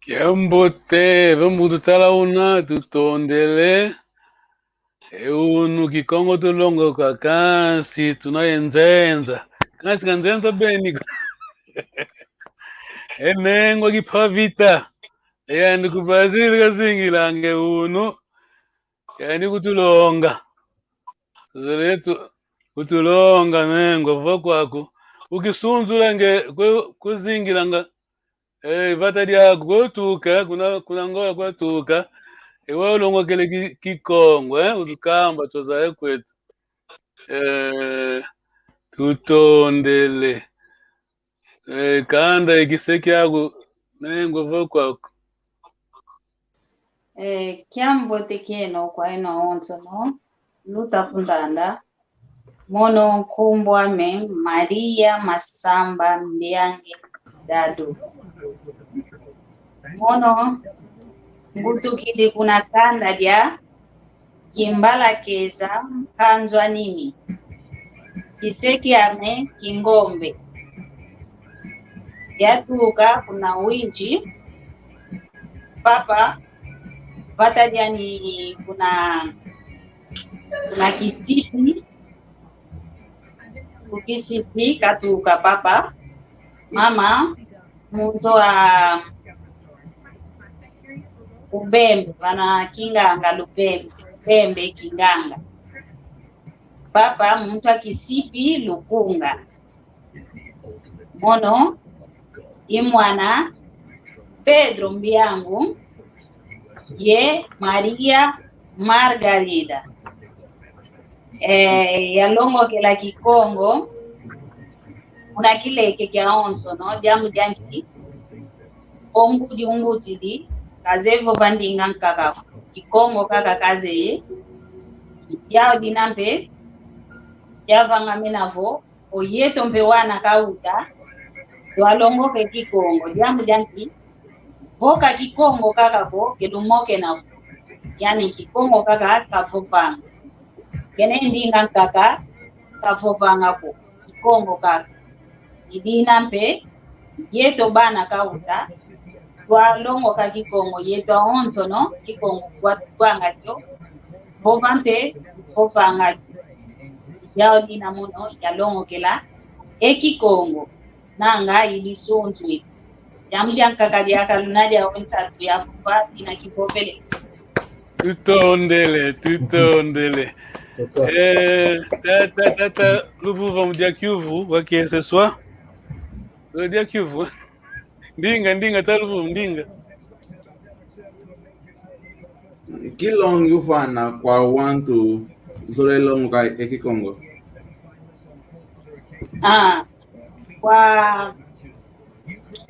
Kiambote, vamos tala una tutondele. Unu kikongo tulongo kwa kansi tunayenzenza. Kansi kanzenza beni. Enengwa kipavita. Yani kubazili kasingilange unu. Yani kutulonga. Zeletu kutulonga nengwa vakwako. Ukisunzula nge kuzingilanga vata lyako kwetuka kuna ngola kwetuka iwe ulongo kele kikongo uzikamba tozaye kwetu tutondele kanda ikiseki yako nengo vokwako Kiambote kieno kwa eno onzo no luta kundanda mono kumbwa me Maria Masamba Mbiange Dadu mono ngutukili kuna kanda lya kimbala keza kanzwa nimi kiseki ame kingombe yatuka kuna winji papa vatajani kuna kisipi kukisipi katuka papa mama muntoa ubembe wana kinganga lubembe kinganga papa muntu akisipi lukunga mono imwana Pedro Mbiangu ye Maria Margarida yalongo kela Kikongo una kileke kya onso no jamu janki ongudi ungutili kazevo vandinga nkaka Kikongo kaka kaze yao dinambe yavanga menavo oyeto mbewana kauta walongo ke Kikongo jamu janki boka Kikongo kaka ko kedumoke na yani Kikongo kaka kavopanga kene ndinga kaka kavopanga ko Kikongo kaka idina mpe yeto bana kauta walongo ka Kikongo yeto onzo no Kikongo kwanga cho bovante bovanga yao dina muno yalongo kela Kikongo nanga ilisonzwe jamja kakadia kalunadia wensatu ya kufa ina kipopele tutondele tata luvu vamdia Kivu wake ce soir dia Kivu ndinga taluvu ndinga kilong yufana kwa wantu zore longo ka Kikongo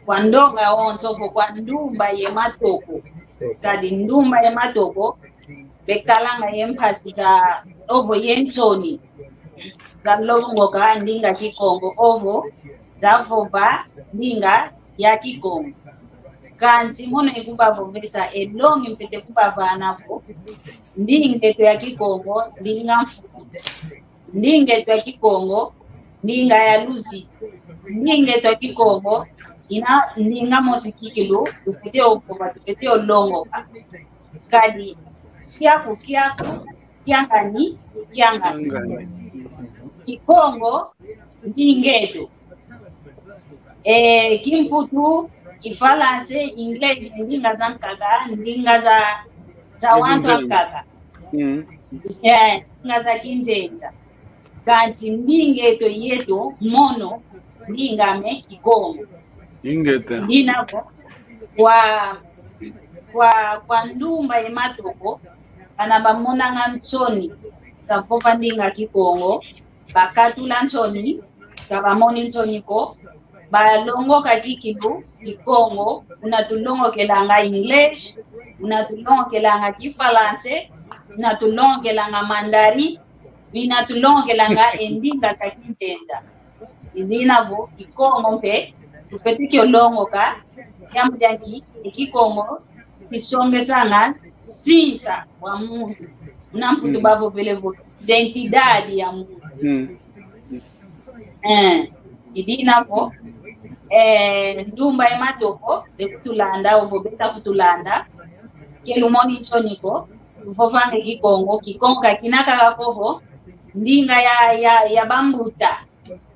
kwa ndonga onzoko kwa ndumba ye matoko kadi ndumba ye matoko bekalanga yempasi ka ovo yensoni zalongo ka ndinga Kikongo ovo zavova ndinga ya Kikongo kanzi mono ikubavo vesa elongi mpete kubava anapo ndingeto ya Kikongo ndinga mfuku ndingeto ya Kikongo ndinga ya luzi ndingeto ya Kikongo ina ndinga moti kikilu tupete okova tupete olongo kadi kiaku kiangani Kikongo ndingeto kimputu Kifalanse English ndinga za nkaka ndinga za wantu nkaka ndinga za kindenza kanti ndingeto yeto mono ndingame Kikongo ingeta ndinako kwa ndumba ye matoko kana bamona ntsoni sapopa ndinga Kikongo bakatula ntsoni kabamoni ntsoni ko balongo kakikilu Kikongo unatulongo kelanga English unatulongo kelanga Kifalanse unatulongo kelanga Mandari binatulongo kelanga endinga kakinzenda idinavo Kikongo mpe tupetike olongo ka yamjanki Kikongo kisonge sana sinta wa muntu unamputu bavo velevo identidade ya muntu idinavo ndumba ya matoko bekutulanda ovo beta kutulanda kelumoni choniko uvovange Kikongo kakinaka kakovo ndinga ya bambuta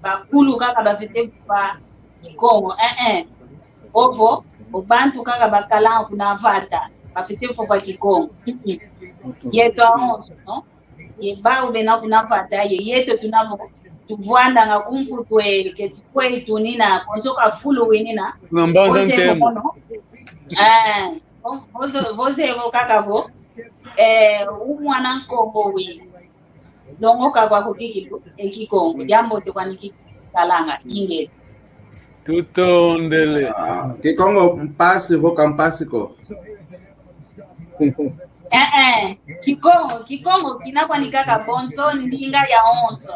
bakulu kaka bafete kufa Kikongo ovo obantu kaka bakala kuna vata bafete kufa Kikongo yeto aonzo no yebau bena kuna vata yeto tunavo tuvwanda nga kumfutwe ketikwetu nina konzoka fulu winina nambanza ntembo voze vo kakavo umwana nkongo wini longo kakwa kukikilu Kikongo jambo te kwaniki kalanga inge tutondele Kikongo mpasi voka mpasiko Kikongo kinakwa nikaka bonzo ndinga ya onzo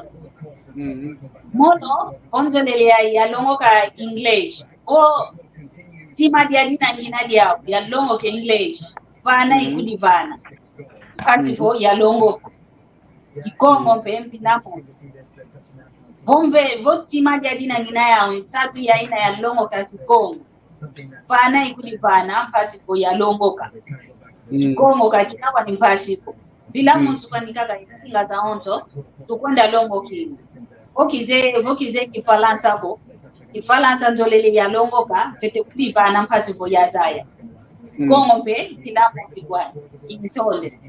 mono onzo lele ya longo ka English o tima dia dina ngina dia ya longo ke English vana ikudivana kasi ho ya longo Kikongo mpempi napos Bombe votima jadi na ngina ya tatu ya ina ya longo ka Kikongo. Pana ikulipana mpasiko ya longoka. Kikongo kakinawa ni mpasiko. Bila musuka nikaka inga za onto tukwenda longo kini. Vokize kifalansa ko. Kifalansa nzolele ya longoka fete kulipana mpasiko ya zaya. Kongo pe kila mtikwa intole.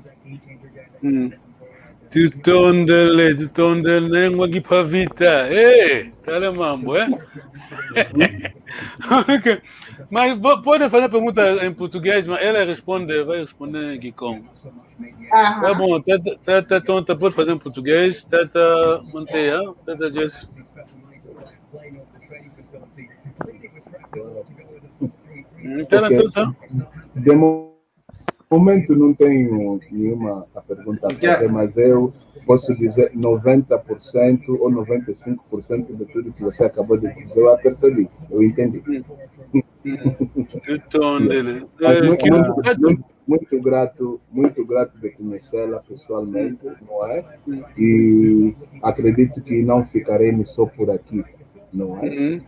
Tutondele ngwagipavita. Tale mambo, Okay. Mas pode fazer pergunta em português, mas ela vai responder em Kikongo. Tá bom, Tata Tonta pode fazer em português, Tata Manteia, Tata Jess. De momento não tenho nenhuma pergunta a fazer, mas eu posso dizer 90% ou 95% de tudo que você acabou de dizer, eu percebi, eu entendi. Muito grato de conhecê-la pessoalmente, não é? E acredito que não ficaremos só por aqui, não é?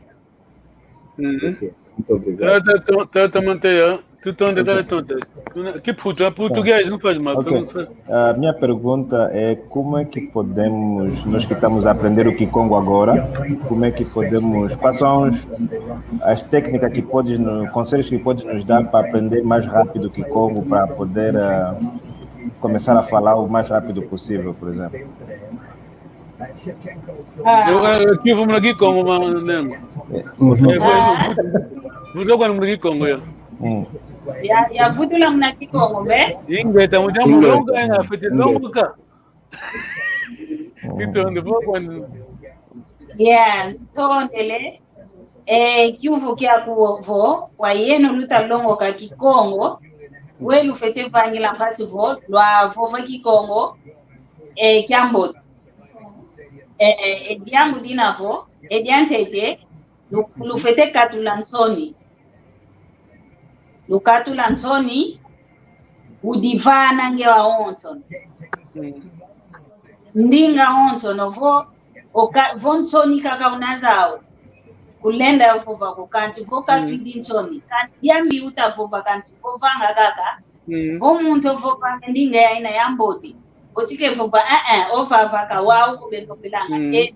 Okay. Muito obrigado. Tata Manteia. Que português não faz mal. Okay. A minha pergunta é como é que podemos, nós que estamos a aprender o Kikongo agora, como é que podemos, quais são as técnicas que conselhos que podes nos dar para aprender mais rápido o Kikongo, para poder começar a falar o mais rápido possível, por exemplo? Eu aqui vamos aqui como uma nengo. Vou quando aqui Congo Ya budula mna Kikongo be? Ingeta mujambo longa ina fete longa. Kitonde boko. Yeah, tondele kiuvu kia kuvo kwa yeno luta longo ka Kikongo welu fete vangila mpasi vo lwa vova Kikongo kiambo diambu dinavo diantete lu fete katulansoni Lukatula Ntoni udivana ngewa onto ndinga onto novo vo Ntoni kaka unazao kulenda ukova kukanti voka twidi Ntoni kanti yambi utavova kanti vovanga kaka vo muntu vova ndinga ya ina yamboti osike vova ovava ka wau kubevopelanga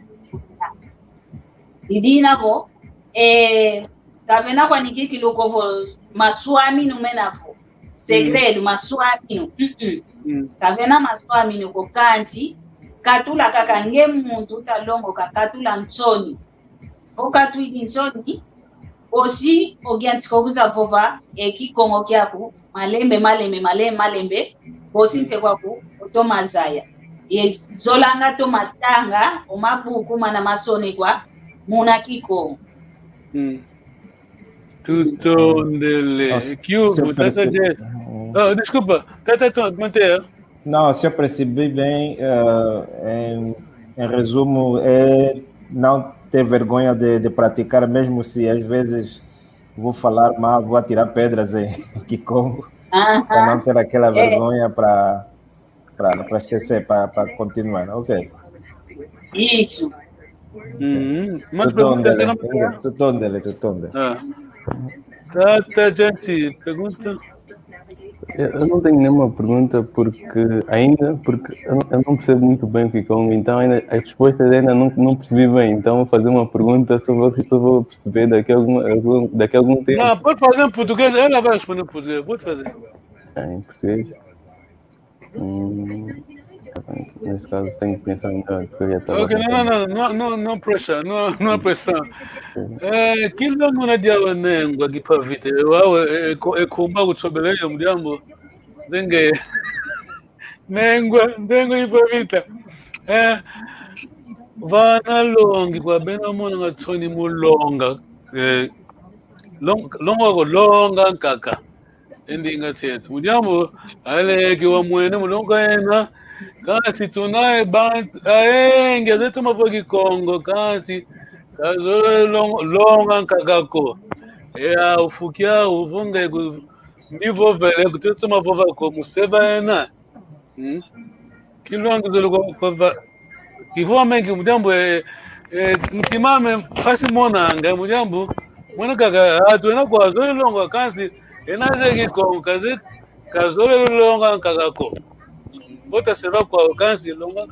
idina vo kavena kwa nikiki lukovo maswami numenavo segredo maswami kavena maswami nuko kanti katula kaka nge muntu talongo kakatula Ntoni okatwidi Ntoni osi ogiantiko kuza vova Kikongo kyako malembe osi mpe kwaku otomazaya zolanga tomatanga omabuku mana masone kwa muna Kikongo Tutondele. Tata Jess. Desculpa, Tata Manteia. Não, se eu percebi bem, em resumo, é não ter vergonha de praticar, mesmo se às vezes vou falar mal, vou atirar pedras em Kikongo, para não ter aquela vergonha para esquecer, para continuar. Ok. Isso. Mas Tutondele. Tata Jess, pergunta? Eu não tenho nenhuma pergunta porque eu não percebo muito bem o Kikongo, então ainda, as respostas ainda não percebi bem, então vou fazer uma pergunta, só vou perceber daqui a algum tempo. Não, pode fazer em português, ela vai responder em português, pode fazer. Em português? Nesse caso tenho que pensar melhor, porque eu já estava... Ok, não pressure, não pressão. Que longo na dia nengo aqui para vite, eu comba o sobelele mdiambo, denge nengo para vite. Vana longi kwa bena mona ngatoni mulonga, longa kaka. Endinga tete mdiambo ale kiwa mwene mulonga ena. Kasi tunaye bantu ngeze mavo Kikongo kasi kazo longa nkakako ufukia uvunge nivo vele kutetu mavova ko museva ena kilongo zolo kwa kivo mengi mudambo mtimame fasi monanga mujambo mwana kaka atwena kwa zole longa kansi enaze kikongo kaze kazole longa kakako bota seba kwa kansi longa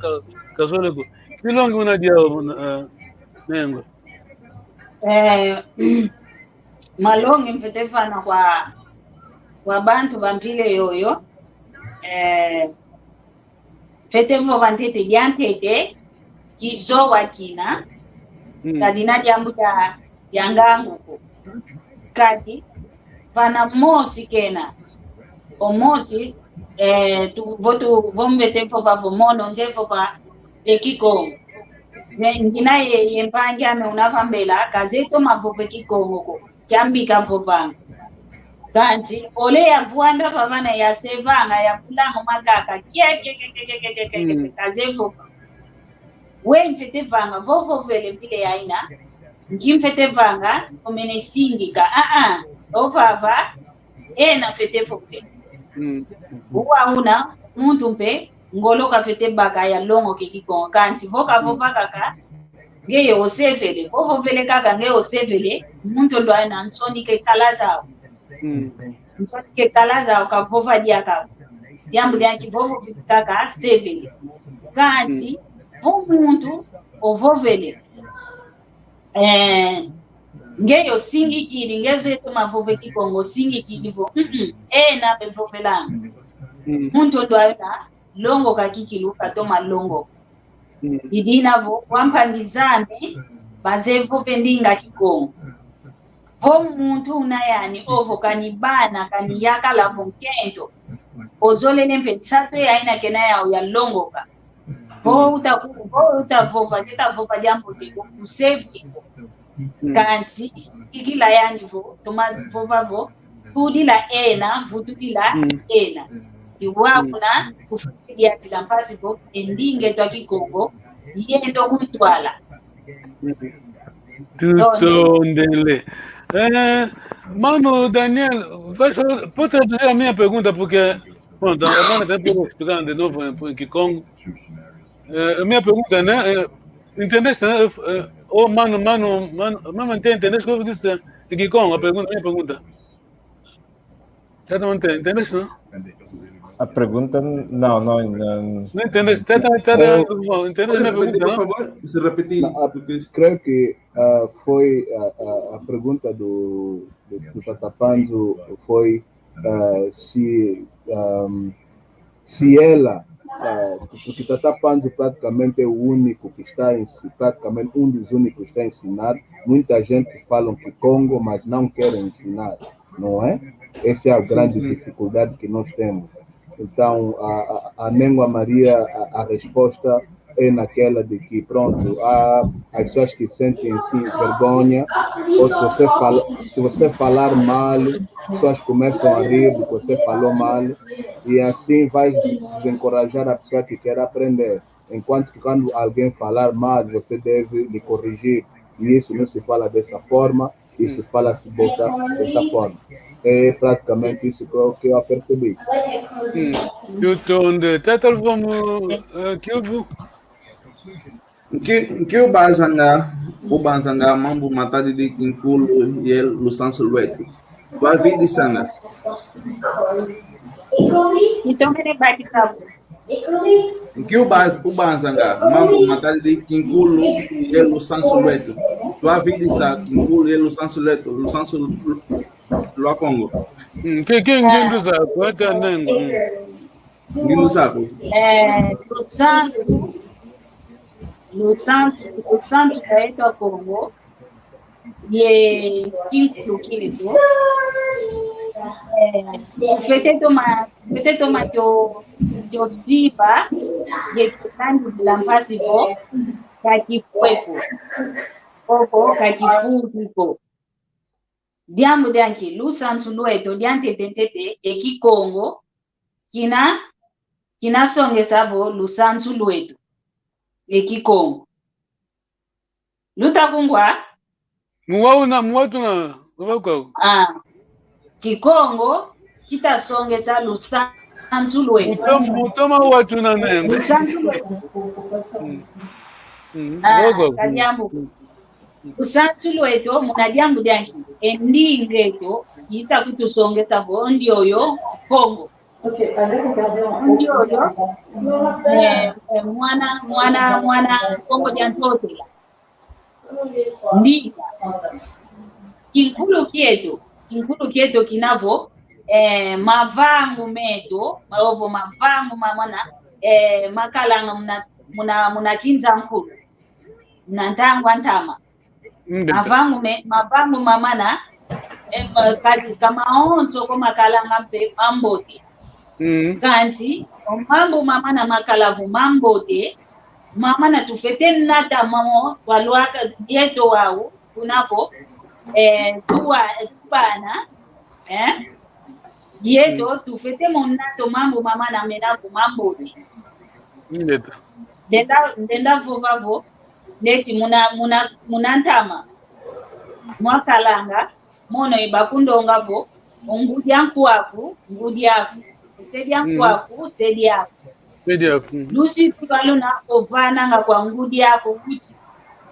kazole ko kilongi unadia nengo malongi mfetefana kwa bantu bampile yoyo fetefo bantete jantete kisowa kina kadina jambu ya nganguko kati pana mosi kena omosi votu vombetefo babo mono njefo pa ekikongo ngina yempanja me unavambela kazeto mavope kikongo ko jambika vopanga kanti ole ya vuanda pavana ya sevanga ya kulango makaka keke kazevo we mfete vanga vovo vele vile aina ngimfete vanga omene singika ovava ena fete fope uwa una muntu mpe ngoloka fete baka ya longo kikikongo kanti voka vopaka ka ngeye osevele vovo vele kaka ngeye osevele muntu ndo ana nsonike kalaza nsonike kalaza ukavova diaka yambu lyanchi vovo vikaka sevele kanti vo muntu ovovele ngeyo singikili ngezetu mavove kikongo singikili vo ena bevovelanga muntu ndo ana longo kakikilu katoma longo idina vo wampangizame bazevo vendinga kikongo vo muntu unayani ovo kanibana kaniyaka lavo nkento ozole nempe tsato ya ina kena yao ya longo ka vo utavova jetavova jambo tiko kusevi kanti ikila yani vo toma vova vo tudila ena vutudila ena iwakuna kufikiria tilampasi vo endinge twa kikongo yendo kuntwala tutondele mano Daniel pode dizer a minha pergunta porque bom, agora tem pouco explicando de novo em Kikongo a minha pergunta né entendeste né mano entendeste o que eu disse em Kikongo a minha pergunta entendeste não? A pergunta não entendeste entendeste minha pergunta por favor se repetir creio que foi a pergunta do Tatapanzo foi se ela porque Tatapanzo praticamente é o único que está praticamente um dos únicos que está a ensinar. Muita gente fala que Congo, mas não querem ensinar, não é? Essa é a grande dificuldade que nós temos. Então, a Nengua Maria, a resposta é naquela de que, pronto, há as pessoas que sentem assim, vergonha, ou se você falar mal, as pessoas começam a rir do que você falou mal, e assim vai desencorajar a pessoa que quer aprender. Enquanto que quando alguém falar mal, você deve lhe corrigir. E isso não se fala dessa forma, isso fala-se dessa forma. É praticamente isso que eu percebi. Que o Banzanga mambo matadi de Kinkulu e el Lusanso Lueto. Vai vir de Sanga. Então ele vai ficar. Que o Banzanga mambo matadi de Kinkulu e el Lusanso Lueto. Vai vir de Sanga Kinkulu e el Lusanso Lueto. Lusanso Lua Congo. Quem usa? Qual é o nome? Ninguém sabe. Lusanso kaitwa Congo ye kintu kilitu peut-être ma yo siba ye kandi lampasi ko kakifueko oko kakifuko diambo danki Lusanso Lueto diante tentete eki Congo kina songesa vo Lusanso Lueto eki Congo lutakungwa Kikongo kitasongesa Lusanso Lueto utoma watu na nembe Kajambo. Usansu lweto muna jambo lyangi endingeto yita kutusongesa bondi oyo Kongo. Ndio mwana Kongo jantote ndi kinkulu kieto kinavo mavangu meto maovo mavangu mamana makalanga muna kinza nkulu mnantangwa ntama mavangu mamana kati kama onto ko makalanga mpe mambote kanti mambo mamana makalavu mambote mamana tufete nata mamo walwaka dieto wao kunapo tubana yeto tufete monato mambo mamana menapo mambote ndenda vovavo neti muna ntama mwakalanga mono ibakundongavo ongudyankuaku ngudyaku tedyankuaku tedyaku luzitu lwaluna ovananga kwa ngudyako kuti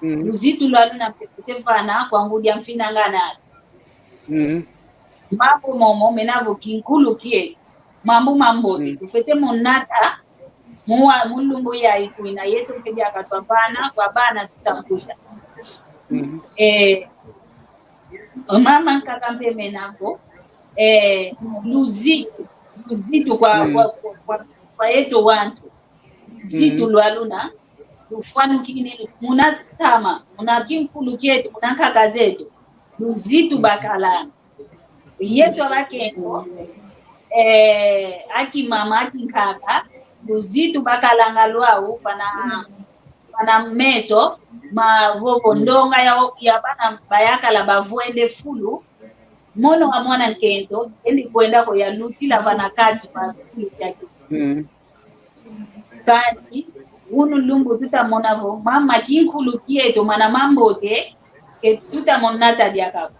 luzitu lwaluna tevana kwa ngudya mfinanganati mambo momo menavo kinkulu kie mambote tufete monata mulumbu ya ikuina yetu keja katwapana kwa bana tutamkuta mama nkakampe menako luzitu kwa yetu wantu zitu lwaluna lufanu kine munatama munakinkulu kietu munankaka zetu luzitu bakalana yetu abakengo aki mama aki nkaka luzitu bakalanga lwau pana meso mavovo ndonga ya bana bayakala bavuende fulu mono wa mwana nkento endi kwenda ko ya lutila bana kati pa fulu yake kati unu lumbu tutamona vo mama kinkulu kieto mana mambote ke tutamonata diakako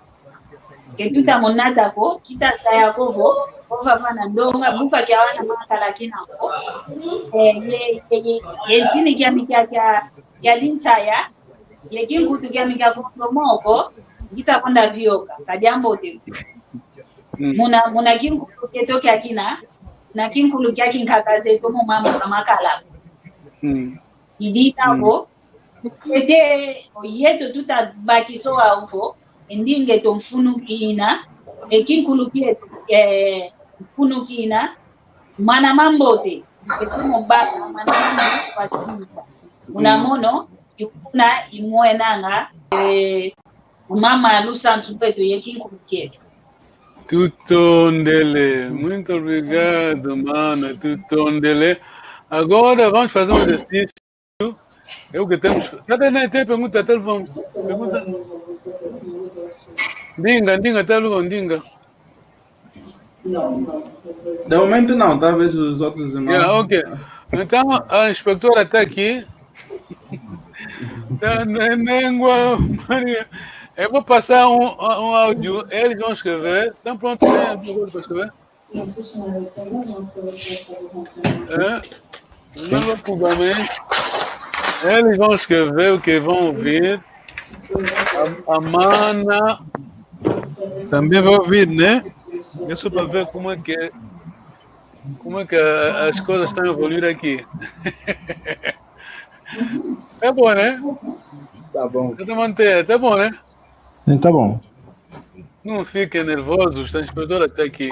ke tutamonata ko kita saya kovo ova bana ndonga buka kya wana makala kinako ye chini kya mikia ya linchaya ye kingutu kya mikia komoko kita konda vioka kajambo te muna kinkulu keto kya kina na kinkulu kya kinkakaze tomo mama makala iditako ete oyeto tutabakiso aupo endinge to mfunukina ekinkulu kietu mfunukina mana mambote etumo baka mana mambote unamono yukuna imwenanga mama Lusansu peto yekinkulu kietu. Tutondele, muito obrigado, mano, Tutondele. Agora vamos fazer um exercício. Eu que temos. Tem pergunta, telefone. Pergunta. Dinga, telefone, dinga. De momento não, talvez os outros irmãos. Yeah, ok. Então a inspetora está aqui. Eu vou passar um áudio, eles vão escrever. Estão prontos para escrever? Eles vão escrever o que vão ouvir. A mana também vai ouvir, né? Isso para ver como é que as coisas estão evoluindo aqui. É bom, né? Tá bom. Tá bom, né? Tá bom. Não fiquem nervosos, a inspetora está aqui.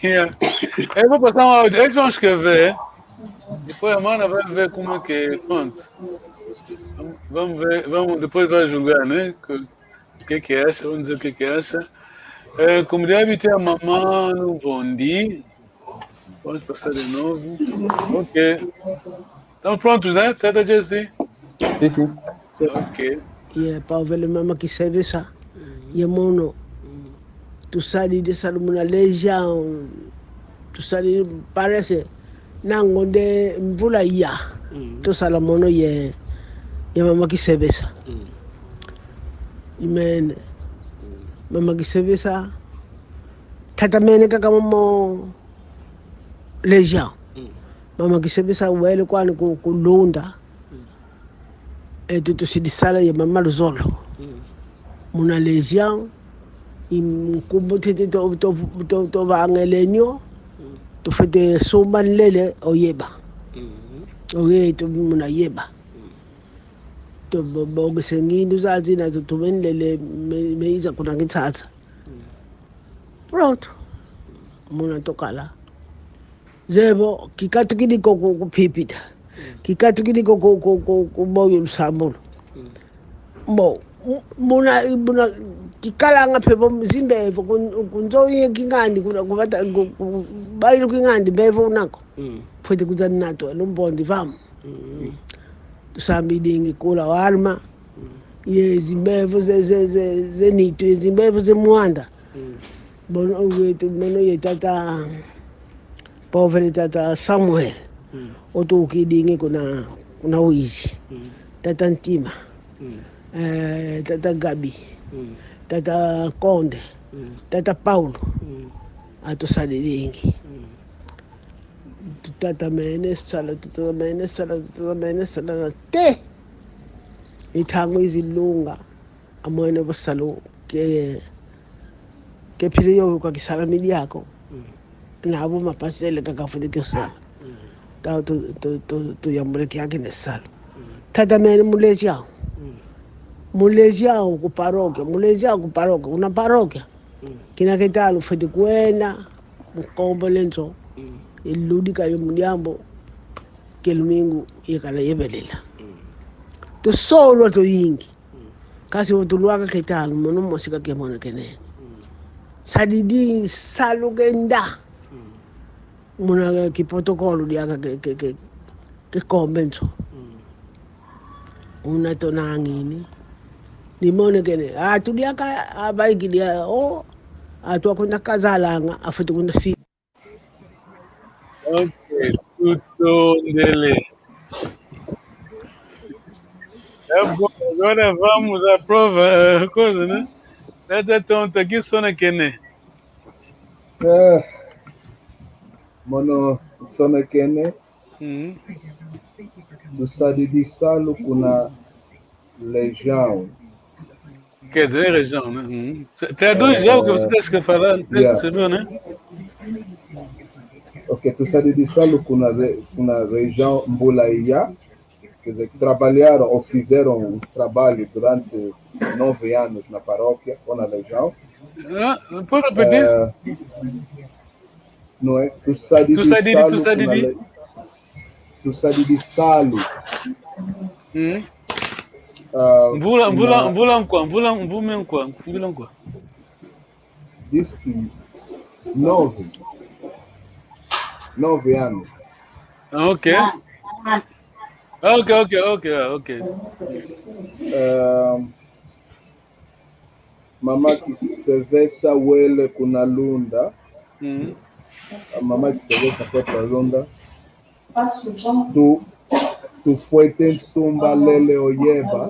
Yeah. Eu vou passar um áudio, eles vão escrever. Depois a mana vai ver como é que. Pronto. Vamos ver, depois vai julgar, né? O que é essa? Vamos dizer o que é essa. Como deve ter a mamãe no Bondi. Pode passar de novo. Ok. Estão prontos, né? Tata Jesse? Sim. Ok. Para ver mama que serve essa. E mono. Tu sabe dessa uma legião. Tu sabe, parece. Nango de mvula ya. Tu sala mono ye mama que serve essa. Amen. Mama que serve essa. Tata mene kaka mamo legião. mama kisebisa wele kwani kulunda tu sidisala ya mama luzolo muna lesion imkumbu tete to vangelenyo to fete sumban lele oyeba oye to muna yeba to boge sengindu zazi na to tumenlele meiza kuna ngitsatsa pronto muna tokala zebo kikatu kiniko kuphipita kikatu kiniko kumoyo lusambulo mo muna kikala ngaphepho mzimbevo kunzoye kingandi kuna kuvata bayilo kingandi bevo unako futhi kuzani nato lombondi vamo tusambidingi kula warma yezimbevo zenito yezimbevo zemuanda bono wetu bono yetata povere tata Samuel oto ukidingi kuna wizi tata Ntima tata Gabi tata Konde tata Paulo ato salilingi tata menesala te ithango izilunga amwene bosalo ke phile yo kwa kisala mili yako nabo mapasele kakafudi kyosala ta to yamuleki yake nesala tata mene mulezi yao kuparokia una parokia kina ketalo futhi kuena mkombo lenzo iludika yo munyambo kelumingu yekala yebelela to solo to yingi kasi utulwaka ketalo mono mosika kemona kene sadidi salugenda muna kiprotokolo diaka ke convenzo una tonangini limone kene tuliaka abaigilia atu akunda kazalanga afuthi kunda fi. Ok, Tutondele. Agora vamos à prova, coisa, né? Tata tonto aqui só na Kene. Mono sona kene do Sadidi Salo kuna legião. Quer dizer, região, né? Traduz já o que você está falando, você viu, né? Ok, do Sadidi Salo kuna região Mbulaia, quer dizer, trabalharam ou fizeram um trabalho durante 9 anos na paróquia ou na legião. Pode repetir? Não é? Do Sadidi Salo. Diz que 9 anos. Ok. Ok. Mamá que cerveja huele com a lunda. A mamá que cerveja foi para a lunda. Tu foi ter sumba lele oyeba.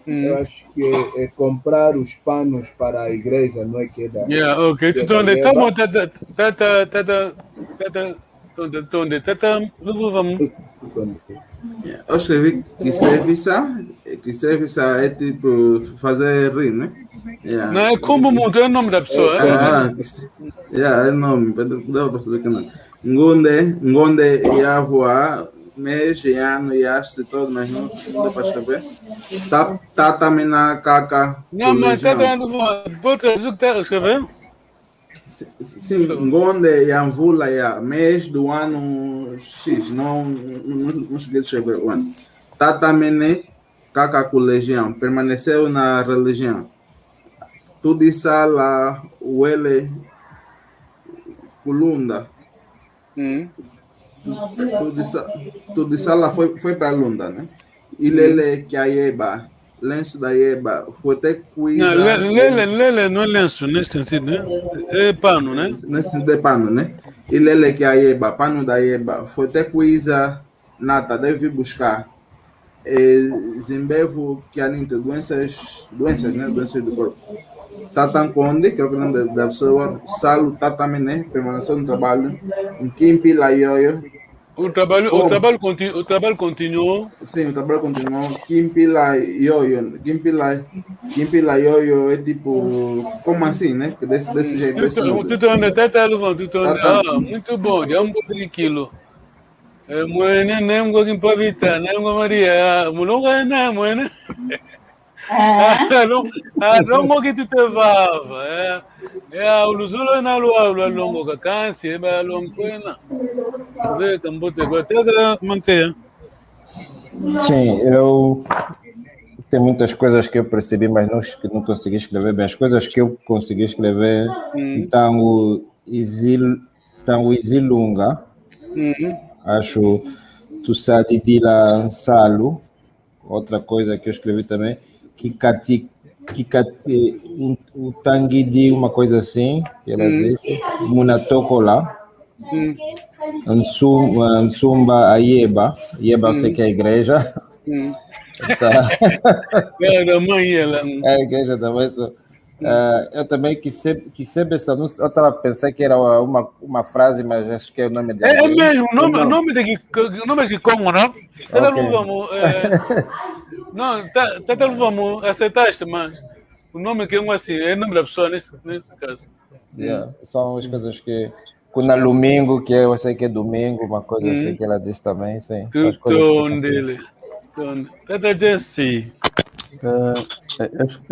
Eu acho que é comprar os panos para a igreja, não é que é da. Yeah, ok. Então, onde está bom, tata, vamos. Eu escrevi que serviço é tipo fazer rir, né? Yeah. Não, é como muito, é o nome da pessoa. É o nome, dá para saber que não. Ngonde ia voar, mês, ano, se todo, mas não dá para escrever. Tata mina caca. Não, mas tata não pode escrever? Sim, Ngonde ia voar, mês do ano X, não cheguei a escrever o ano. Tata mina caca com legião, permaneceu na religião. Tudo isso lá, o ele Lunda. Tudo isso lá foi para Lunda, né? E Lele que a Ieba, lenço da Ieba, foi até coisa. Não, Lele não é lenço nesse sentido, né? É pano, né? Nesse sentido é pano, né? E Lele que a Ieba, pano da Ieba, foi até coisa nata, deve buscar. Zimbevo que há doenças, né? Doenças do corpo. Tatan Conde, que é o nome da pessoa, Salo Tatamene, permaneceu no trabalho, em Kimpi Laioio, O trabalho continuou. Sim, o trabalho continuou. Kimpila Yoyo é tipo, como assim, né? Desse jeito, desse Tu muito bom, já um pouco de quilo. Moene, nem um pouquinho para evitar, nem uma Maria, mulonga é não, moene. Não mo que tu te vava, o luzulo na lua longo cacanse, é longo na. Vê, cambote, até manter. Sim, eu tem muitas coisas que eu percebi, mas não consegui escrever bem. As coisas que eu consegui escrever, então o Izilunga, acho tu sabe de lá Salo, outra coisa que eu escrevi também, Kikati, o Tangi de uma coisa assim, que ela disse, Munatokola, Nsumba Ayeba, eu sei que é a igreja. Tá. Da mãe ela. É a igreja também. Eu também quis saber essa. Eu estava pensando que era uma frase, mas acho que é o nome dela. É mesmo, o nome de Congo, não? Não, vamos aceitaste, mas o nome que é assim, é o nome da pessoa nesse caso. São as coisas que. Na domingo, que eu sei que é domingo, uma coisa assim que ela diz também, sim. Tudo dele. Tata Jesse. Eu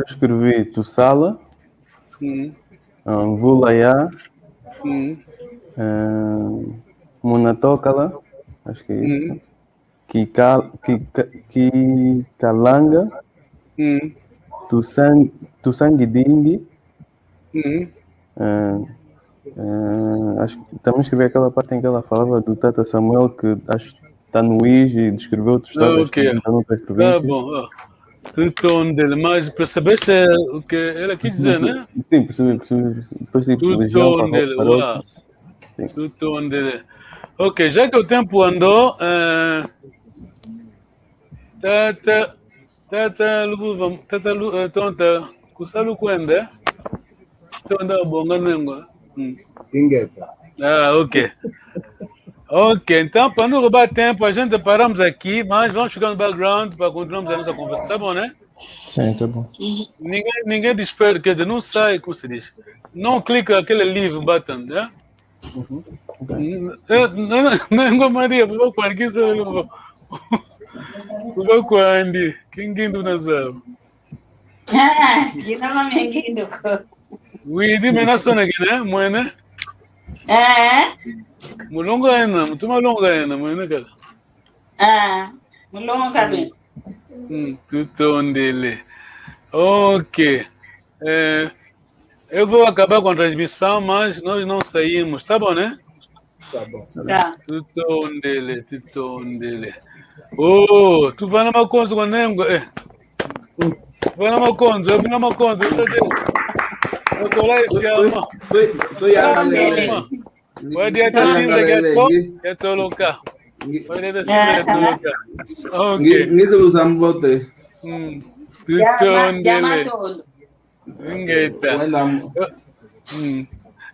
escrevi Tussala, Vulaya, Munatokala, acho que é isso, Kikalanga, Tussangidingi, acho que também escrevi aquela parte em que ela falava do Tata Samuel, que acho que está no IS e descreveu outros tatas que estão noutras províncias. Tá bom, tudo dele, mas para saber se é o que ela quis dizer, né? Sim, percebi. Depois tipo, Tudo dele, uau. Tudo dele. Ok, já que o tempo andou, tonta, kusalu kwende, tonta bonga nengo. Ingueta. Ok. Ok, então, para não roubar tempo, a gente paramos aqui, mas vamos ficar no background para continuarmos a nossa conversa, tá bom, né? Sim, tá bom. Ninguém desperde, quer dizer, não sai, como se diz. Não clica aquele leave button, né? Não, Maria, por favor, aqui só por favor, Andy, quem do Nazar? Jina mengindo ko. Widi menasona gina, moene? Mulonga ena, mutuma longa ena, moene kaka. Mulonga kabe. Tudo dele. Ok. Eu vou acabar com a transmissão, mas nós não saímos, tá bom, né? Tá bom. Tá. Tudo dele. Oh, tu vai na maconza com a nengo, vai na maconza, eu vi na maconza, eu tô lá esse ano. Tu ya galele. Vai dia tá linda que é tô louca. Vai dia tá louca. Ok. Ngize luzambote. Tudo dele.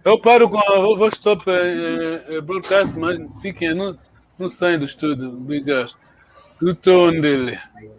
Eu paro com vou stop broadcast, mas fiquem, não saem do estúdio, obrigado. Tudo dele.